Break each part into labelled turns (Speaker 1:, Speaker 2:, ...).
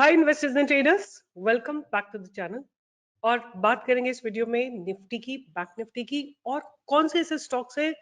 Speaker 1: Hi investors and traders, welcome back to the channel. और बात करेंगे इस वीडियो में निफ्टी की, बैंक निफ्टी की, और कौन से ऐसे स्टॉक्स हैं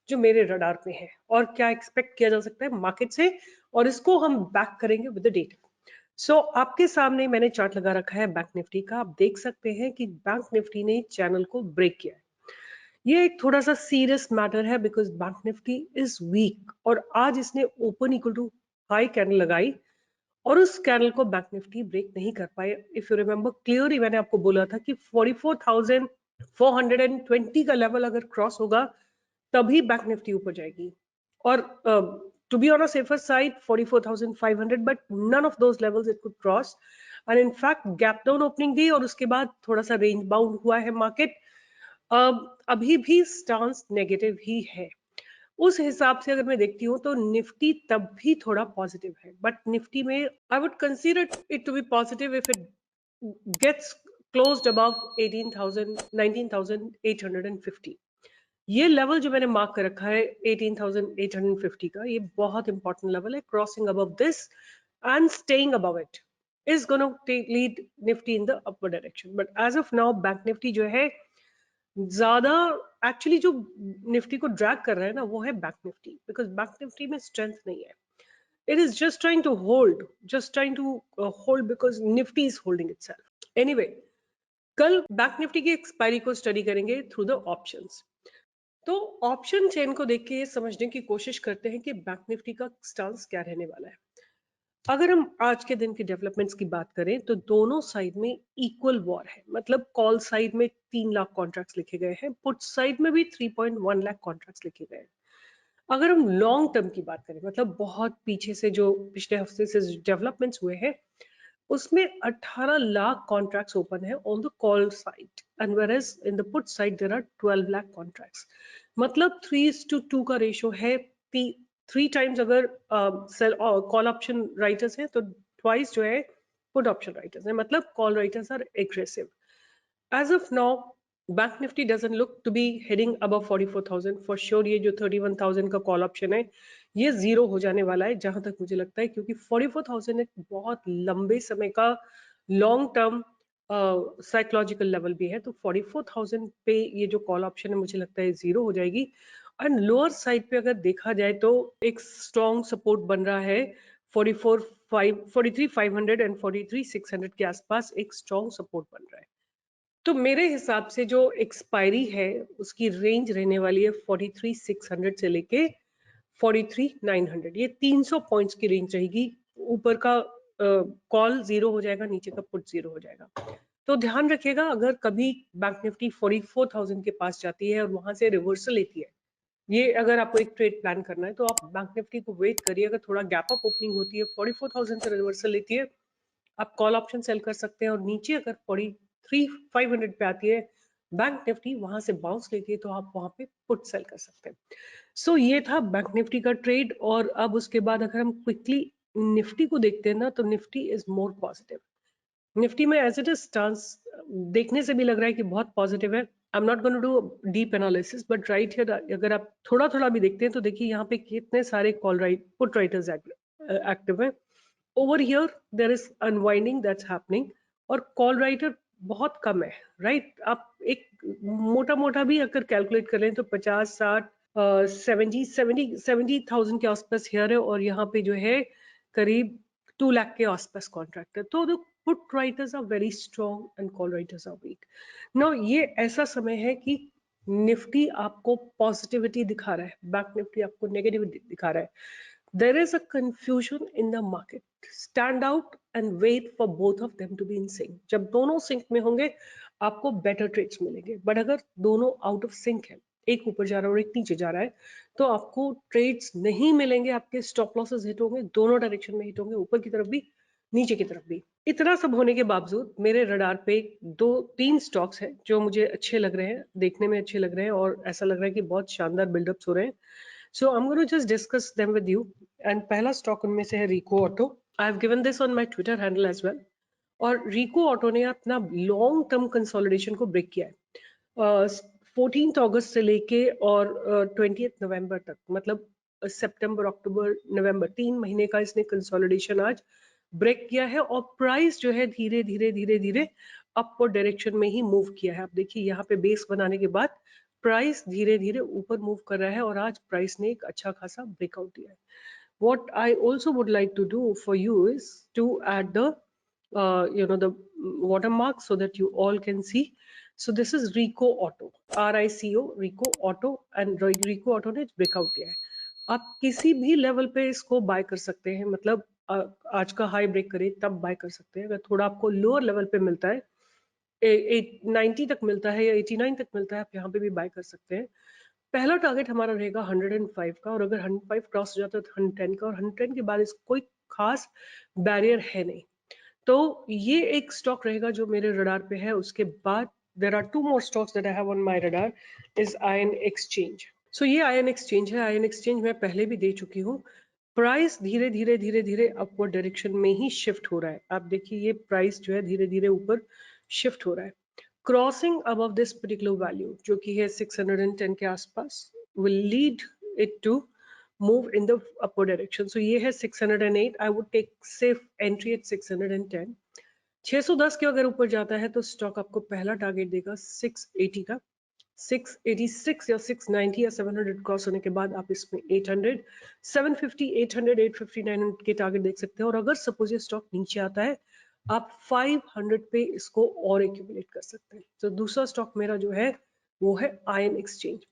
Speaker 1: जो मेरे रडार पे हैं और क्या एक्सपेक्ट किया जा सकता है मार्केट से, और इसको हम बैक करेंगे विद द डेटा। सो आपके सामने मैंने चार्ट लगा रखा है बैंक निफ्टी का। आप देख सकते हैं कि बैंक निफ्टी ने चैनल को ब्रेक किया है। ये एक थोड़ा सा सीरियस मैटर है because bank Nifty is weak और आज इसने open equal to high candle लगाई और उस कैंडल को बैंक निफ्टी ब्रेक नहीं कर पाए। इफ यू रिमेंबर क्लियरली, मैंने आपको बोला था कि 44,420 का लेवल अगर क्रॉस होगा तभी बैंक निफ्टी ऊपर जाएगी। और to be on a safer side 44,500, but none of those levels it could cross. And in fact gap down opening दी और उसके बाद थोड़ा सा रेंज बाउंड हुआ है मार्केट। अभी भी स्टांस नेगेटिव ही है। उस हिसाब से अगर मैं देखती हूँ तो निफ्टी तब भी थोड़ा पॉजिटिव है, बट निफ्टी में I would consider it to be positive if it gets closed above 18,000 19,850। ये लेवल जो मैंने मार्क कर रखा है 18,850 का, ये बहुत इंपॉर्टेंट लेवल है। Crossing above this and staying above it is gonna lead Nifty in the upward direction. But as of now bank Nifty जो है ज्यादा, एक्चुअली जो निफ्टी को ड्रैग कर रहा है ना वो है bank Nifty, because bank Nifty में स्ट्रेंथ नहीं है। It is just trying to hold, just trying to hold because Nifty is holding itself. Anyway, कल बैंक निफ्टी की एक्सपायरी को स्टडी करेंगे थ्रू द ऑप्शंस। तो ऑप्शन चेन को देख के ये समझने की कोशिश करते हैं कि बैंक निफ्टी का स्टांस क्या रहने वाला है। अगर हम आज के दिन की डेवलपमेंट्स की बात करें तो दोनों साइड में इक्वल वॉर है। मतलब कॉल साइड में 3 लाख कॉन्ट्रैक्ट्स लिखे गए हैं, पुट साइड में भी 3.1 लाख कॉन्ट्रैक्ट्स लिखे गए हैं। अगर हम लॉन्ग टर्म की बात करें, मतलब बहुत पीछे से जो पिछले हफ्ते से डेवलपमेंट्स हुए हैं, उसमें 18 लाख कॉन्ट्रैक्ट्स ओपन है on the call side, and whereas in the put side there are 12 lakh contracts. मतलब 3:2 का रेशो है। 3 टाइम्स अगर सेल कॉल ऑप्शन राइटर्स हैं तो ट्वाइस जो है पुट ऑप्शन राइटर्स हैं। मतलब call writers are aggressive. As of now, Bank Nifty doesn't look to be heading above 44,000 for sure। ये जो 31,000 का कॉल ऑप्शन है ये जीरो हो जाने वाला है जहां तक मुझे लगता है, क्योंकि 44,000 एक बहुत लंबे समय का लॉन्ग टर्म साइकोलॉजिकल लेवल भी है। तो 44,000 पे ये जो कॉल ऑप्शन है मुझे लगता है जीरो हो जाएगी। एंड लोअर साइड पे अगर देखा जाए तो एक स्ट्रॉन्ग सपोर्ट बन रहा है 43,500 एंड 43,600 के आसपास एक स्ट्रॉन्ग सपोर्ट बन रहा है। तो मेरे हिसाब से जो एक्सपायरी है उसकी रेंज रहने वाली है 43,600 से लेके 43,900। ये 300 पॉइंट्स की रेंज रहेगी। ऊपर का कॉल जीरो हो जाएगा, नीचे का पुट जीरो हो जाएगा। तो ध्यान रखिएगा, अगर कभी बैंक निफ्टी 44,000 के पास जाती है और वहां से रिवर्सल लेती है, ये अगर आपको एक ट्रेड प्लान करना है तो आप बैंक निफ्टी को वेट करिए। अगर थोड़ा गैप अप ओपनिंग होती है, 44,000 से रिवर्सल लेती है, आप कॉल ऑप्शन सेल कर सकते हैं। और नीचे अगर 43,500 पे आती है बैंक निफ्टी, वहां से बाउंस लेती है, तो आप वहां पे पुट सेल कर सकते हैं। सो ये था बैंक निफ्टी का ट्रेड। और अब उसके बाद अगर हम क्विकली निफ्टी को देखते हैं ना, तो Nifty is more positive. Nifty में एज इट इज स्टांस देखने से भी लग रहा है कि बहुत पॉजिटिव है। I am not going to do deep analysis, but right here अगर आप थोड़ा थोड़ा भी देखते हैं तो देखिए यहाँ पे कितने सारे call right put writers active हैं। Over here there is unwinding that's happening, और कॉल राइटर बहुत कम है। राइट आप एक मोटा मोटा भी अगर कैलकुलेट कर लें तो 50 60 70,000 के आसपास हियर है, और यहाँ पे जो है करीब 2 लाख के आसपास कॉन्ट्रैक्ट है। तो the put writers are very strong and call writers are weak. Now ये ऐसा समय है कि निफ्टी आपको पॉजिटिविटी दिखा रहा है, बैंक निफ्टी आपको नेगेटिविटी दिखा रहा है। There is a confusion in the market. Stand out and wait for both of them to be in sync. जब दोनों सिंक में होंगे आपको बेटर ट्रेड्स मिलेंगे। बट अगर दोनों आउट ऑफ सिंक है, एक ऊपर जा रहा है और एक नीचे जा रहा है, तो आपको ट्रेड्स नहीं मिलेंगे। आपके स्टॉप लॉसेस हिट होंगे, दोनों डायरेक्शन में हिट होंगे, ऊपर की तरफ भी नीचे की तरफ भी। इतना सब होने के बावजूद मेरे रडार पे 2-3 स्टॉक्स हैं जो मुझे अच्छे लग रहे हैं, देखने में अच्छे लग रहे हैं, और ऐसा लग रहा है कि बहुत शानदार बिल्डअप्स हो रहे हैं। So I'm going to just discuss them with you. And पहला स्टॉक उनमें से है Rico Auto. I have given this on my Twitter handle as well. और रिको ऑटो ने अपना लॉन्ग टर्म कंसोलिडेशन को ब्रेक किया है 14 अगस्त से लेके और 20 नवंबर तक। मतलब सितंबर, अक्टूबर, नवंबर, 3 महीने का इसने कंसोलिडेशन आज ब्रेक किया है और प्राइस जो है धीरे धीरे धीरे धीरे अपवर्ड डायरेक्शन में ही मूव किया है। आप देखिए यहाँ पे बेस बनाने के बाद प्राइस धीरे धीरे ऊपर मूव कर रहा है और आज प्राइस ने एक अच्छा खासा ब्रेकआउट दिया है। What I also would like to do for you is to add the the watermark so that you all can see. So this is Rico Auto, RICO, Rico Auto, and Rico Auto ने breakout दिया है। आप किसी भी level पे इसको bye कर सकते हैं, मतलब आज का हाई ब्रेक करे तब बाय कर सकते हैं। अगर थोड़ा आपको लोअर लेवल पे मिलता है, 90 तक मिलता है या 89 तक मिलता है, आप यहाँ पे भी बाय कर सकते हैं। पहला टारगेट हमारा रहेगा 105 का, और अगर 105 क्रॉस हो जाता है तो 110 का, और 110 के बाद इसको कोई खास बैरियर है नहीं। तो ये एक स्टॉक रहेगा जो मेरे रडार पे है। उसके बाद there are two more stocks that I have on my radar is Ion Exchange. So ये आयन एक्सचेंज है। आयन एक्सचेंज मैं पहले भी दे चुकी हूँ। प्राइस धीरे धीरे धीरे धीरे अपवर्ड डायरेक्शन में ही शिफ्ट हो रहा है। आप देखिए ये प्राइस जो है धीरे धीरे ऊपर शिफ्ट हो रहा है। Crossing above this particular value जो कि है 610 के आसपास will lead it to move in the upward direction. So ये है 608. I would take safe entry at 610. 610 के अगर ऊपर जाता है तो स्टॉक आपको पहला टारगेट देगा 680 का। 686 या 690 या 700 क्रॉस होने के बाद आप इसमें 800, 750, 800, 850, 900 के टारगेट देख सकते हैं। और अगर सपोज ये स्टॉक नीचे आता है, आप 500 पे इसको और एक्यूमुलेट कर सकते हैं। तो दूसरा स्टॉक मेरा जो है वो है आयन एक्सचेंज।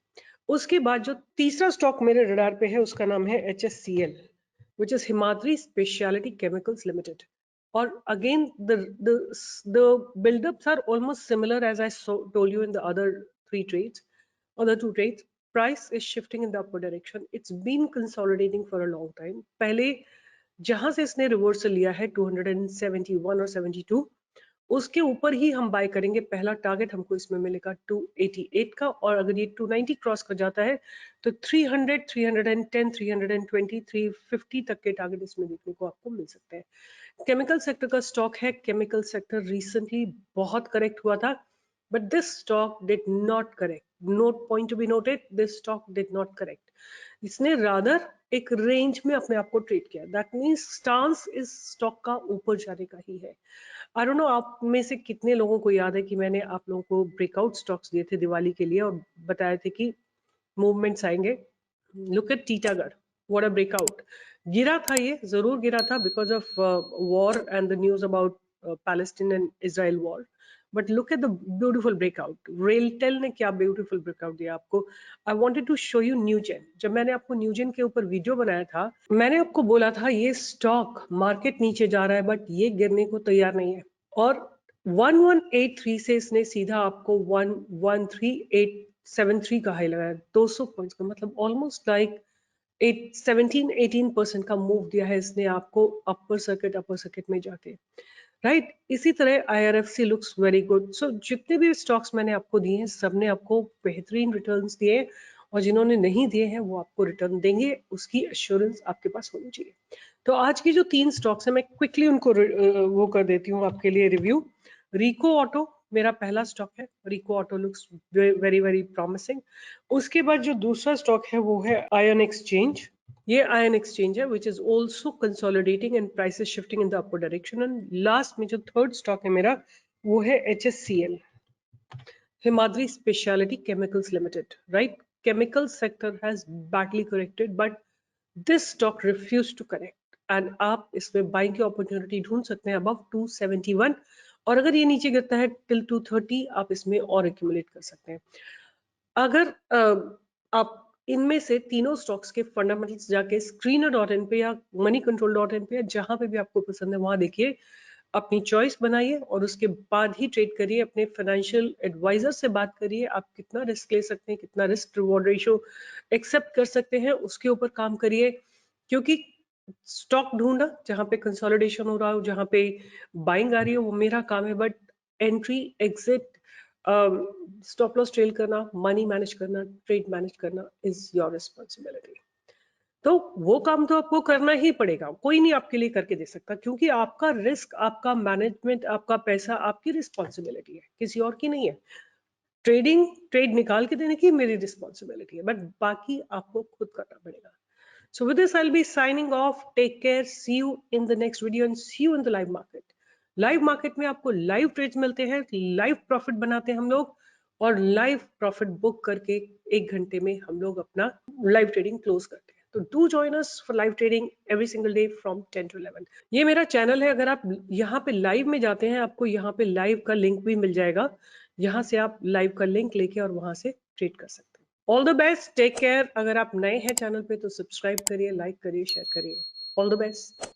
Speaker 1: उसके बाद जो तीसरा स्टॉक मेरे रडार पे है उसका नाम है HSCL, which is Himadri Specialty Chemicals Limited. Or again, the build-ups are almost similar as I told you in the other two trades. Price is shifting in the upward direction. It's been consolidating for a long time. पहले जहां से इसने reversal लिया है 271 और 72, उसके ऊपर ही हम बाय करेंगे। पहला टारगेट हमको इसमें मिलेगा 288 का, और अगर ये 290 क्रॉस कर जाता है तो 300, 310, 320, 350 तक के टारगेट इसमें देखने को आपको मिल सकते हैं। केमिकल सेक्टर का स्टॉक है। केमिकल सेक्टर रिसेंटली बहुत करेक्ट हुआ था, but this stock did not correct. Note point to be noted, this stock did not correct. इसने रादर एक रेंज में अपने आप को ट्रेड किया। दैट मीन्स स्टांस इस स्टॉक का ऊपर जाने का ही है। आई डोंट नो आप में से कितने लोगों को याद है कि मैंने आप लोगों को ब्रेकआउट स्टॉक्स दिए थे दिवाली के लिए और बताए थे कि मूवमेंट्स आएंगे। Look at Titagarh, what a breakout. गिरा था, ये जरूर गिरा था because of war and the news about Palestine and Israel war, but look at the beautiful breakout. RailTel ने क्या ब्यूटीफुल ब्रेकआउट दिया आपको। I wanted to show you Newgen. जब मैंने आपको न्यूजेन के ऊपर वीडियो बनाया था, मैंने आपको बोला था ये स्टॉक मार्केट नीचे जा रहा है बट ये गिरने को तैयार नहीं है, और 1183 से इसने सीधा आपको 113,873 का हाई लगाया। 200 पॉइंट्स का, मतलब ऑलमोस्ट लाइक 17-18% का मूव दिया है इसने आपको अपर सर्किट में जाके, राइट। इसी तरह IRFC लुक्स वेरी गुड। सो जितने भी स्टॉक्स मैंने आपको दिए हैं सबने आपको बेहतरीन रिटर्न्स दिए, और जिन्होंने नहीं दिए हैं वो आपको रिटर्न देंगे, उसकी एश्योरेंस आपके पास होनी चाहिए। तो आज की जो 3 स्टॉक्स हैं मैं क्विकली उनको वो कर देती हूँ आपके लिए रिव्यू। रिको ऑटो मेरा पहला स्टॉक है। Rico Auto looks very very promising. उसके बाद जो दूसरा स्टॉक है वो है आयन एक्सचेंज। ये आयन एक्सचेंज है which is also consolidating and prices shifting in the upward direction. And last में जो थर्ड स्टॉक है मेरा वो है HSCL, Himadri Specialty Chemicals Limited, right? Chemical sector has badly corrected, but this stock refused to correct. And आप इसमें buying की opportunity ढूंढ सकते हैं above 271, और अगर ये नीचे गिरता है till 230 आप इसमें और एक्यूमुलेट कर सकते हैं। अगर आप इनमें से तीनों स्टॉक्स के फंडामेंटल्स जाके screener.in पे या moneycontrol.in पे या जहां पे भी आपको पसंद है वहां देखिए, अपनी चॉइस बनाइए और उसके बाद ही ट्रेड करिए। अपने फाइनेंशियल एडवाइजर से बात करिए, आप कितना रिस्क ले सकते हैं, कितना रिस्क रिवॉर्ड रेशियो एक्सेप्ट कर सकते हैं, उसके ऊपर काम करिए। क्योंकि स्टॉक ढूंढना जहां पे कंसोलिडेशन हो रहा हो, जहां पे बाइंग आ रही है, वो मेरा काम है, but entry exit, stop loss trail करना, मनी मैनेज करना, ट्रेड मैनेज करना इज योर रिस्पॉन्सिबिलिटी। तो वो काम तो आपको करना ही पड़ेगा, कोई नहीं आपके लिए करके दे सकता, क्योंकि आपका रिस्क, आपका मैनेजमेंट, आपका पैसा आपकी रिस्पॉन्सिबिलिटी है, किसी और की नहीं है। ट्रेड निकाल के देने की मेरी रिस्पॉन्सिबिलिटी है, बट बाकी आपको खुद करना पड़ेगा। So with this, I'll be signing off. Take care. See you in the next video and see you in the live market. Live market में आपको लाइव ट्रेड्स मिलते हैं, लाइव प्रॉफिट बनाते हैं हम लोग, और लाइव प्रॉफिट बुक करके 1 घंटे में हम लोग अपना लाइव ट्रेडिंग क्लोज करते हैं. तो do join us for live trading every single day from 10 to 11. ये मेरा चैनल है. अगर आप यहाँ पे लाइव में जाते हैं, आपको यहाँ पे लाइव का लिंक भी मिल जाएगा. यहाँ से आप लाइव का लिंक लेके और वहां से ट्रेड कर सकते हैं. All the best. Take care. अगर आप नए हैं चैनल पे तो सब्सक्राइब करिए, लाइक करिए, शेयर करिए. All the best.